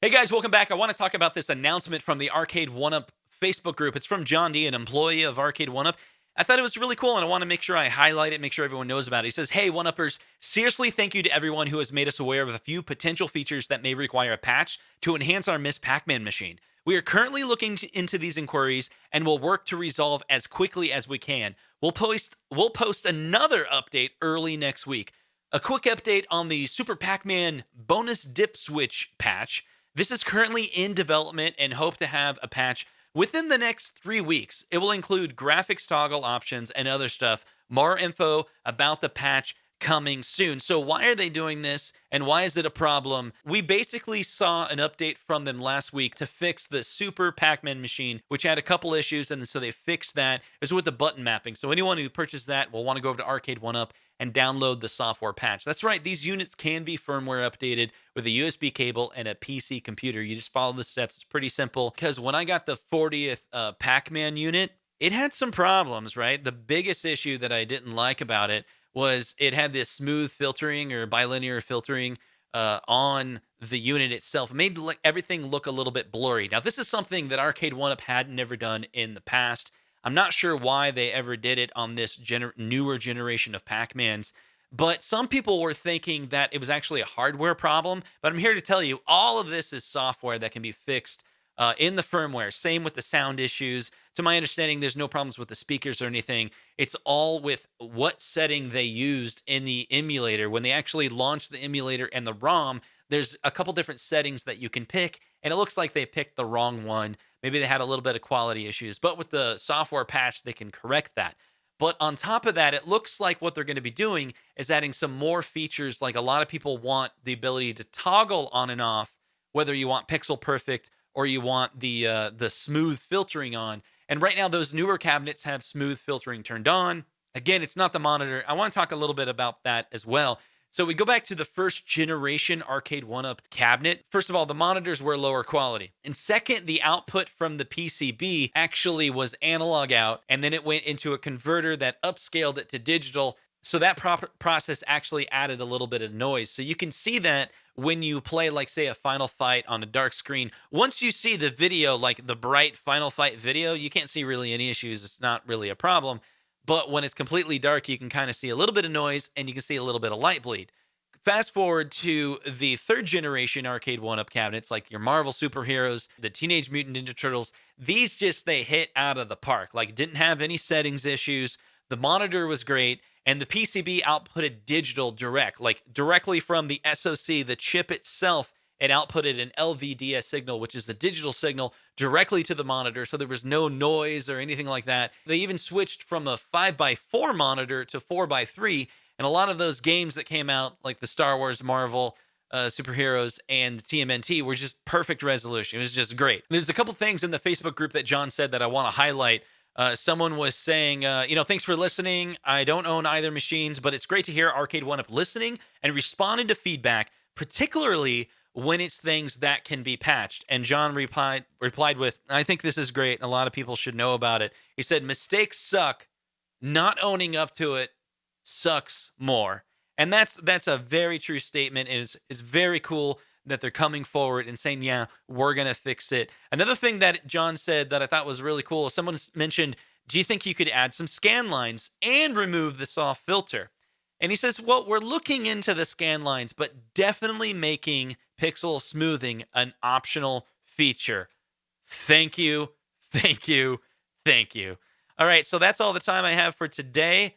Hey guys, welcome back. I want to talk about this announcement from the Arcade1Up Facebook group. It's from John D, an employee of Arcade1Up. I thought it was really cool, and I want to make sure I highlight it, make sure everyone knows about it. He says, "Hey, one-uppers, seriously thank you to everyone who has made us aware of a few potential features that may require a patch to enhance our Miss Pac-Man machine. We are currently looking into these inquiries and will work to resolve as quickly as we can. We'll post another update early next week. A quick update on the Super Pac-Man bonus dip switch patch. This is currently in development and hope to have a patch within the next 3 weeks. It will include graphics toggle options and other stuff. More info about the patch coming soon." So why are they doing this and why is it a problem? We basically saw an update from them last week to fix the Super Pac-Man machine, which had a couple issues, and so they fixed that. It's with the button mapping. So anyone who purchased that will want to go over to Arcade1Up and download the software patch. That's right, these units can be firmware updated with a USB cable and a PC computer. You just follow the steps. It's pretty simple. Because when I got the 40th Pac-Man unit, it had some problems, right? The biggest issue that I didn't like about it was it had this smooth filtering or bilinear filtering on the unit itself. It made everything look a little bit blurry. Now, this is something that Arcade1Up had never done in the past. I'm not sure why they ever did it on this newer generation of Pac-Mans, but some people were thinking that it was actually a hardware problem. But I'm here to tell you, all of this is software that can be fixed in the firmware. Same with the sound issues. To my understanding, there's no problems with the speakers or anything. It's all with what setting they used in the emulator. When they actually launched the emulator and the ROM, there's a couple different settings that you can pick, and it looks like they picked the wrong one. Maybe they had a little bit of quality issues, but with the software patch, they can correct that. But on top of that, it looks like what they're going to be doing is adding some more features. Like a lot of people want the ability to toggle on and off, whether you want pixel perfect or you want the smooth filtering on. And right now, those newer cabinets have smooth filtering turned on. Again, it's not the monitor. I want to talk a little bit about that as well. So we go back to the first generation Arcade1Up cabinet. First of all, the monitors were lower quality. And second, the output from the PCB actually was analog out, and then it went into a converter that upscaled it to digital. So that process actually added a little bit of noise. So you can see that when you play, like, say, a Final Fight on a dark screen. Once you see the video, like the bright Final Fight video, you can't see really any issues. It's not really a problem. But when it's completely dark, you can kind of see a little bit of noise and you can see a little bit of light bleed. Fast forward to the third generation Arcade1Up cabinets, like your Marvel superheroes, the Teenage Mutant Ninja Turtles. These they hit out of the park. Like, didn't have any settings issues. The monitor was great, and the PCB outputted digital direct, like directly from the SoC, the chip itself. It outputted an LVDS signal, which is the digital signal, directly to the monitor. So there was no noise or anything like that. They even switched from a 5x4 monitor to 4x3. And a lot of those games that came out, like the Star Wars, Marvel, superheroes, and TMNT, were just perfect resolution. It was just great. There's a couple things in the Facebook group that John said that I want to highlight. Someone was saying, thanks for listening. I don't own either machines, but it's great to hear Arcade1Up listening and responding to feedback, particularly when it's things that can be patched. And John replied with, "I think this is great. A lot of people should know about it." He said, "Mistakes suck. Not owning up to it sucks more." And that's a very true statement. And it's very cool that they're coming forward and saying, "Yeah, we're going to fix it." Another thing that John said that I thought was really cool, someone mentioned, "Do you think you could add some scan lines and remove the soft filter?" And he says, "Well, we're looking into the scan lines, but definitely making pixel smoothing an optional feature." Thank you. Thank you. Thank you. All right, so that's all the time I have for today.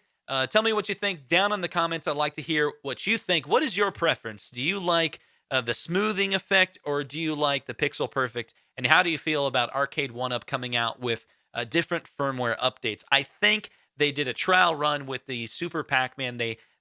Tell me what you think down in the comments. I'd like to hear what you think. What is your preference? Do you like the smoothing effect, or do you like the pixel perfect? And how do you feel about Arcade1Up coming out with different firmware updates? I think they did a trial run with the Super Pac-Man.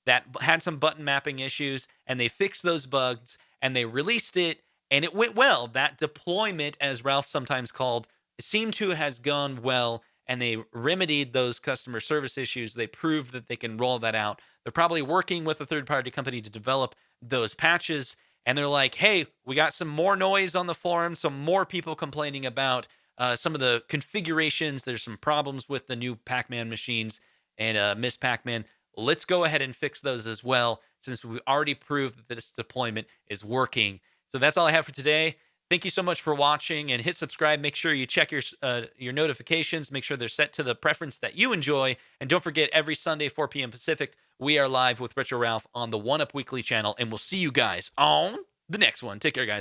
That had some button mapping issues, and they fixed those bugs, and they released it, and it went well. That deployment, as Ralph sometimes called, seemed to has gone well, and they remedied those customer service issues. They proved that they can roll that out. They're probably working with a third-party company to develop those patches, and they're like, "Hey, we got some more noise on the forum, some more people complaining about some of the configurations. There's some problems with the new Pac-Man machines and Miss Pac-Man. Let's go ahead and fix those as well, since we already proved that this deployment is working." So that's all I have for today. Thank you so much for watching, and hit subscribe. Make sure you check your notifications. Make sure they're set to the preference that you enjoy. And don't forget, every Sunday, 4 p.m. Pacific, we are live with Retro Ralph on the One Up Weekly channel. And we'll see you guys on the next one. Take care, guys.